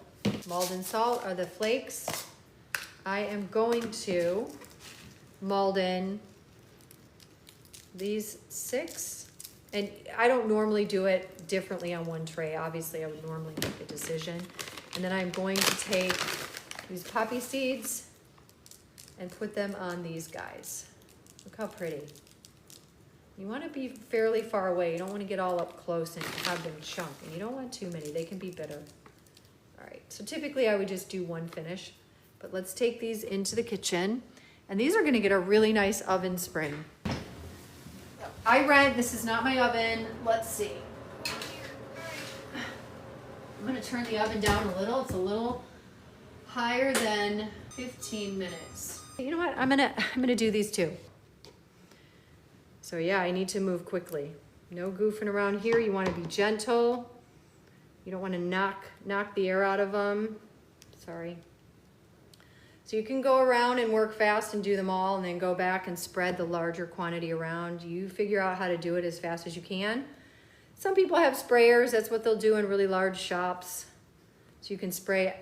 Maldon salt are the flakes. I am going to Maldon these 6. And I don't normally do it differently on one tray. Obviously, I would normally make a decision. And then I'm going to take these poppy seeds and put them on these guys. Look how pretty. You want to be fairly far away. You don't want to get all up close and have them chunk. And you don't want too many. They can be bitter. All right, so typically I would just do one finish. But let's take these into the kitchen. And these are going to get a really nice oven spring. I rent, this is not my oven. Let's see. I'm going to turn the oven down a little. It's a little higher than 15 minutes. You know what? I'm gonna do these too. So yeah, I need to move quickly. No goofing around here. You want to be gentle. You don't want to knock the air out of them. Sorry. So you can go around and work fast and do them all and then go back and spread the larger quantity around. You figure out how to do it as fast as you can. Some people have sprayers. That's what they'll do in really large shops. So you can spray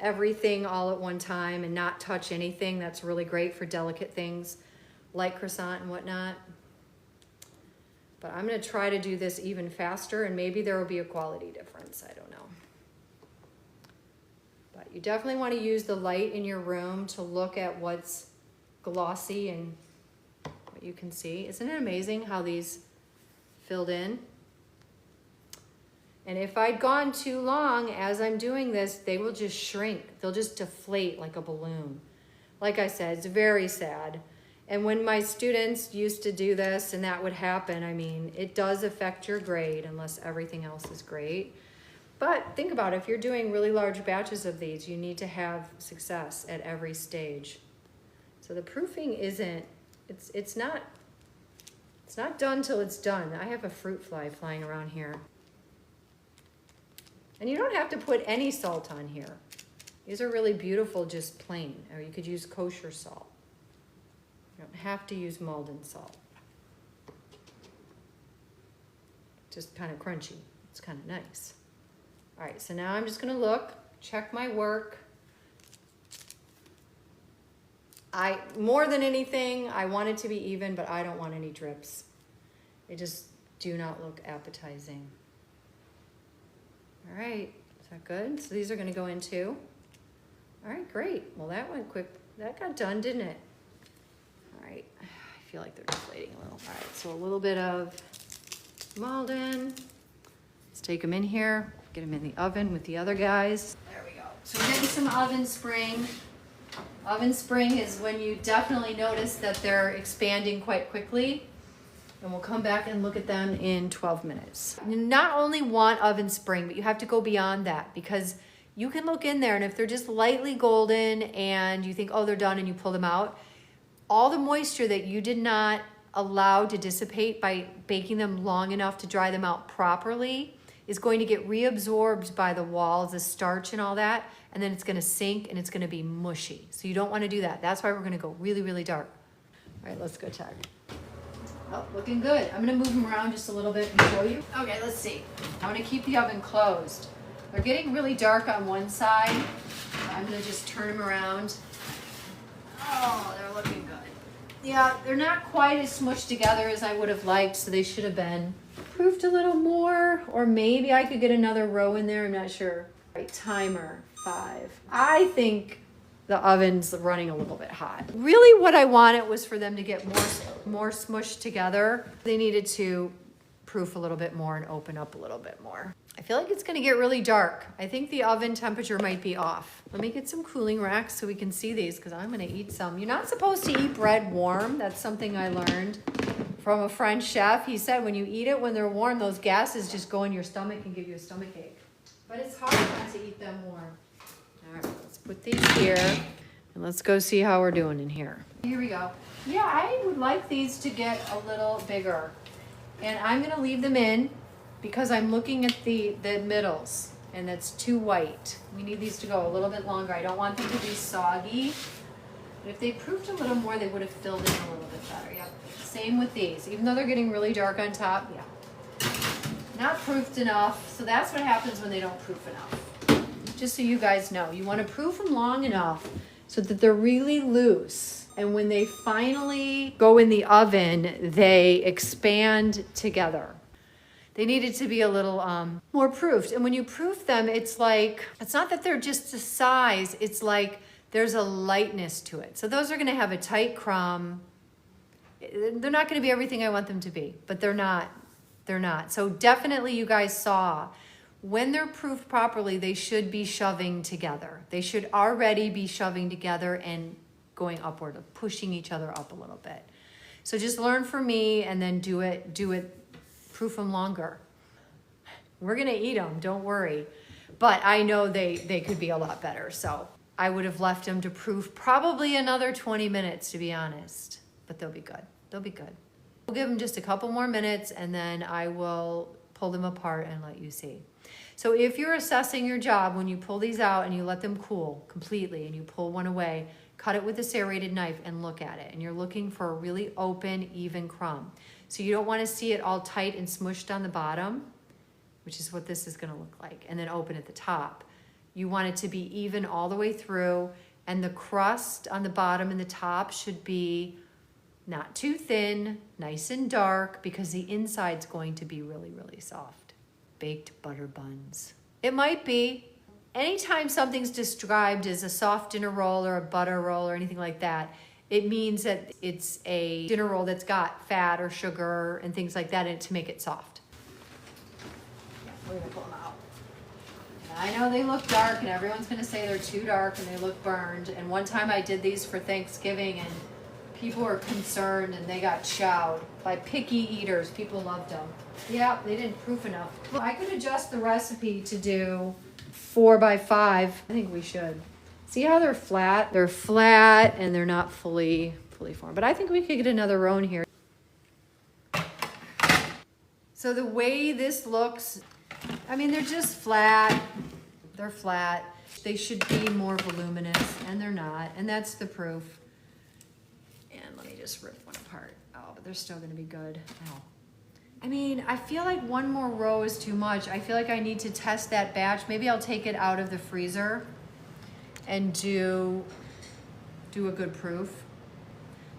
everything all at one time and not touch anything. That's really great for delicate things like croissant and whatnot. But I'm going to try to do this even faster, and maybe there will be a quality difference. I don't know. But you definitely want to use the light in your room to look at what's glossy and what you can see. Isn't it amazing how these filled in? And if I'd gone too long as I'm doing this, they will just shrink. They'll just deflate like a balloon. Like I said, it's very sad. And when my students used to do this and that would happen, I mean, it does affect your grade unless everything else is great. But think about it, if you're doing really large batches of these, you need to have success at every stage. So the proofing isn't, it's not done till it's done. I have a fruit fly flying around here. And you don't have to put any salt on here. These are really beautiful, just plain, or you could use kosher salt. You don't have to use Maldon salt. Just kind of crunchy. It's kind of nice. All right, so now I'm just gonna look, check my work. More than anything, I want it to be even, but I don't want any drips. They just do not look appetizing. All right, is that good? So these are gonna go in too. All right, great. Well, that went quick. That got done, didn't it? All right, I feel like they're deflating a little. All right, so a little bit of Maldon. Let's take them in here, get them in the oven with the other guys. There we go. So we're getting some oven spring. Oven spring is when you definitely notice that they're expanding quite quickly. And we'll come back and look at them in 12 minutes. You not only want oven spring, but you have to go beyond that, because you can look in there and if they're just lightly golden and you think, oh, they're done, and you pull them out, all the moisture that you did not allow to dissipate by baking them long enough to dry them out properly is going to get reabsorbed by the walls, the starch and all that, and then it's gonna sink and it's gonna be mushy. So you don't wanna do that. That's why we're gonna go really, really dark. All right, let's go check. Oh, looking good. I'm gonna move them around just a little bit and show you. Okay, let's see. I'm gonna keep the oven closed. They're getting really dark on one side. I'm gonna just turn them around. Oh, they're looking good. Yeah, they're not quite as smushed together as I would have liked, so they should have been proofed a little more, or maybe I could get another row in there, I'm not sure. All right, timer, 5. I think the oven's running a little bit hot. Really what I wanted was for them to get more smushed together. They needed to proof a little bit more and open up a little bit more. I feel like it's gonna get really dark. I think the oven temperature might be off. Let me get some cooling racks so we can see these, because I'm gonna eat some. You're not supposed to eat bread warm. That's something I learned from a French chef. He said when you eat it when they're warm, those gases just go in your stomach and give you a stomachache. But it's hard not to eat them warm. All right, let's put these here and let's go see how we're doing in here. Here we go. Yeah, I would like these to get a little bigger. And I'm gonna leave them in because I'm looking at the middles. and that's too white. We need these to go a little bit longer. I don't want them to be soggy. But if they proofed a little more, they would have filled in a little bit better. Yep. Same with these. Even though they're getting really dark on top, yeah. Not proofed enough. So that's what happens when they don't proof enough. Just so you guys know, you want to proof them long enough so that they're really loose. And when they finally go in the oven, they expand together. They needed to be a little more proofed. And when you proof them, it's like, it's not that they're just a size, it's like there's a lightness to it. So those are gonna have a tight crumb. They're not gonna be everything I want them to be, but they're not. So definitely you guys saw, when they're proofed properly, they should be shoving together. They should already be shoving together and going upward, pushing each other up a little bit. So just learn from me and then do it, proof them longer. We're gonna eat them, don't worry. But I know they could be a lot better. So I would have left them to proof probably another 20 minutes, to be honest. But they'll be good, they'll be good. We'll give them just a couple more minutes and then I will pull them apart and let you see. So if you're assessing your job, when you pull these out and you let them cool completely and you pull one away, cut it with a serrated knife and look at it. And you're looking for a really open, even crumb. So you don't want to see it all tight and smushed on the bottom, which is what this is going to look like, and then open at the top. You want it to be even all the way through, and the crust on the bottom and the top should be not too thin, nice and dark, because the inside's going to be really, really soft. Baked butter buns. It might be. Anytime something's described as a soft dinner roll or a butter roll or anything like that, it means that it's a dinner roll that's got fat or sugar and things like that in it to make it soft. Yeah, we're gonna pull them out. And I know they look dark and everyone's gonna say they're too dark and they look burned. And one time I did these for Thanksgiving and people were concerned and they got chowed by picky eaters. People loved them. Yeah, they didn't proof enough. I could adjust the recipe to do 4 by 5. I think we should. See how they're flat? They're flat and they're not fully formed. But I think we could get another row in here. So the way this looks, I mean, they're just flat. They're flat. They should be more voluminous and they're not. And that's the proof. And let me just rip one apart. Oh, but they're still gonna be good. Ow. I mean, I feel like one more row is too much. I feel like I need to test that batch. Maybe I'll take it out of the freezer and do a good proof.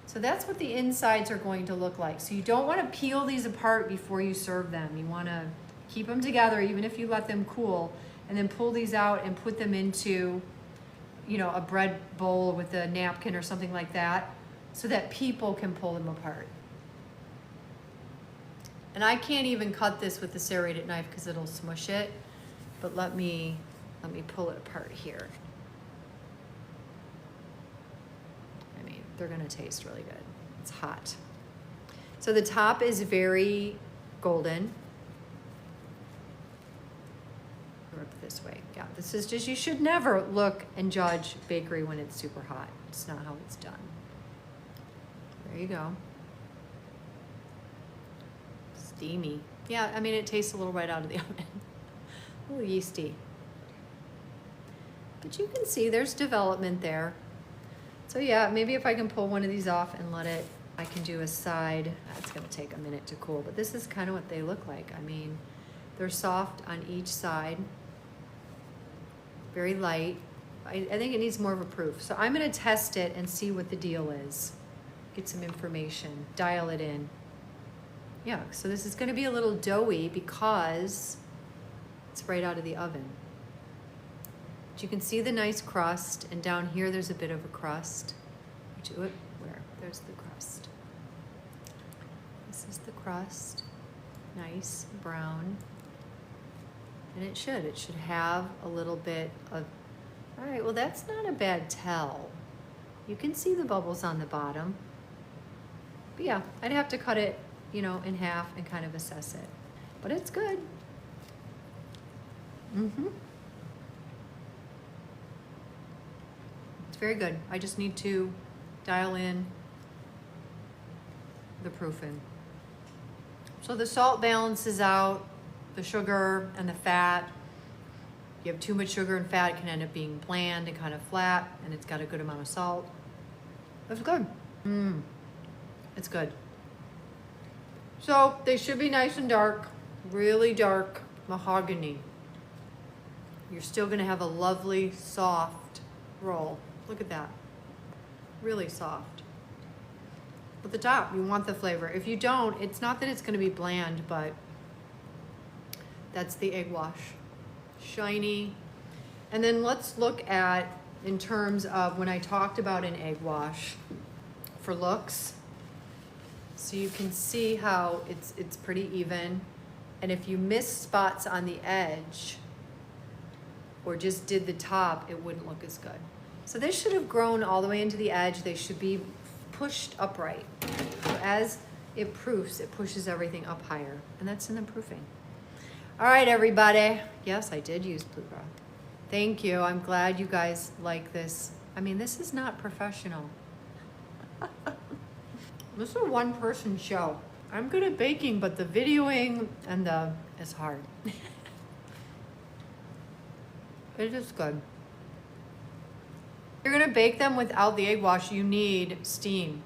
So that's what the insides are going to look like. So you don't want to peel these apart before you serve them. You want to keep them together even if you let them cool, and then pull these out and put them into, you know, a bread bowl with a napkin or something like that so that people can pull them apart. And I can't even cut this with the serrated knife because it'll smush it, but let me pull it apart here. I mean, they're gonna taste really good. It's hot. So the top is very golden. Rip this way. Yeah, this is just, you should never look and judge bakery when it's super hot. It's not how it's done. There you go. Steamy. Yeah, I mean, it tastes a little right out of the oven. A little yeasty. But you can see there's development there. So yeah, maybe if I can pull one of these off and let it, I can do a side. That's gonna take a minute to cool, but this is kind of what they look like. I mean, they're soft on each side, very light. I think it needs more of a proof. So I'm gonna test it and see what the deal is. Get some information, dial it in. Yeah, so this is gonna be a little doughy because it's right out of the oven. But you can see the nice crust, and down here there's a bit of a crust. Where? There's the crust. This is the crust, nice brown. And it should have a little bit of, all right, well that's not a bad tell. You can see the bubbles on the bottom. But yeah, I'd have to cut it, you know, in half and kind of assess it. But it's good. It's very good. I just need to dial in the proofing. So the salt balances out the sugar and the fat. If you have too much sugar and fat, it can end up being bland and kind of flat, and it's got a good amount of salt. It's good. It's good. So they should be nice and dark, really dark mahogany. You're still gonna have a lovely, soft roll. Look at that. Really soft. At the top, you want the flavor. If you don't, it's not that it's gonna be bland, but that's the egg wash. Shiny. And then let's look at, in terms of when I talked about an egg wash for looks. So you can see how it's pretty even. And if you miss spots on the edge or just did the top, it wouldn't look as good. So this should have grown all the way into the edge. They should be pushed upright. So as it proofs, it pushes everything up higher. And that's in the proofing. All right, everybody. Yes, I did use blue broth. Thank you. I'm glad you guys like this. I mean, this is not professional. This is a one-person show. I'm good at baking, but the videoing and is hard. It is good. If you're gonna bake them without the egg wash, you need steam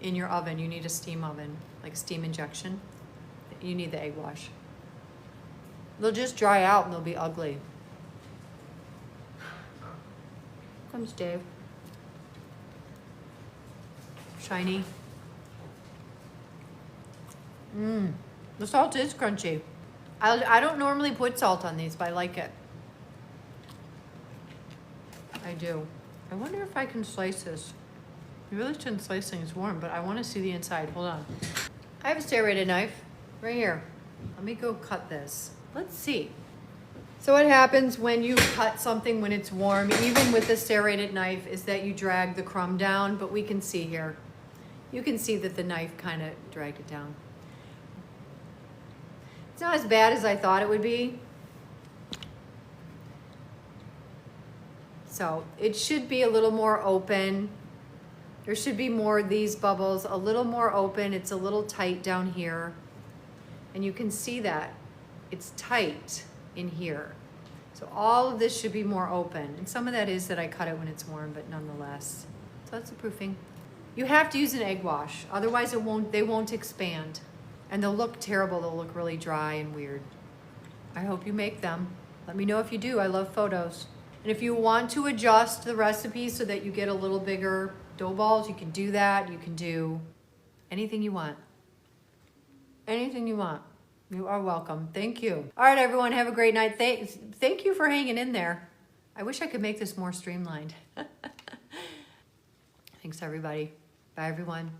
in your oven. You need a steam oven, like steam injection. You need the egg wash. They'll just dry out and they'll be ugly. Comes Dave. Shiny. The salt is crunchy. I don't normally put salt on these, but I like it. I do. I wonder if I can slice this. You really shouldn't slice things warm, but I want to see the inside. Hold on. I have a serrated knife right here. Let me go cut this. Let's see. So what happens when you cut something when it's warm, even with a serrated knife, is that you drag the crumb down, but we can see here. You can see that the knife kind of dragged it down. It's not as bad as I thought it would be. So it should be a little more open. There should be more of these bubbles, a little more open. It's a little tight down here. And you can see that it's tight in here. So all of this should be more open. And some of that is that I cut it when it's warm, but nonetheless. So that's the proofing. You have to use an egg wash. Otherwise they won't expand. And they'll look terrible. They'll look really dry and weird. I hope you make them. Let me know if you do. I love photos. And if you want to adjust the recipe so that you get a little bigger dough balls, you can do that. You can do anything you want. Anything you want. You are welcome. Thank you. All right, everyone. Have a great night. Thank you for hanging in there. I wish I could make this more streamlined. Thanks, everybody. Bye, everyone.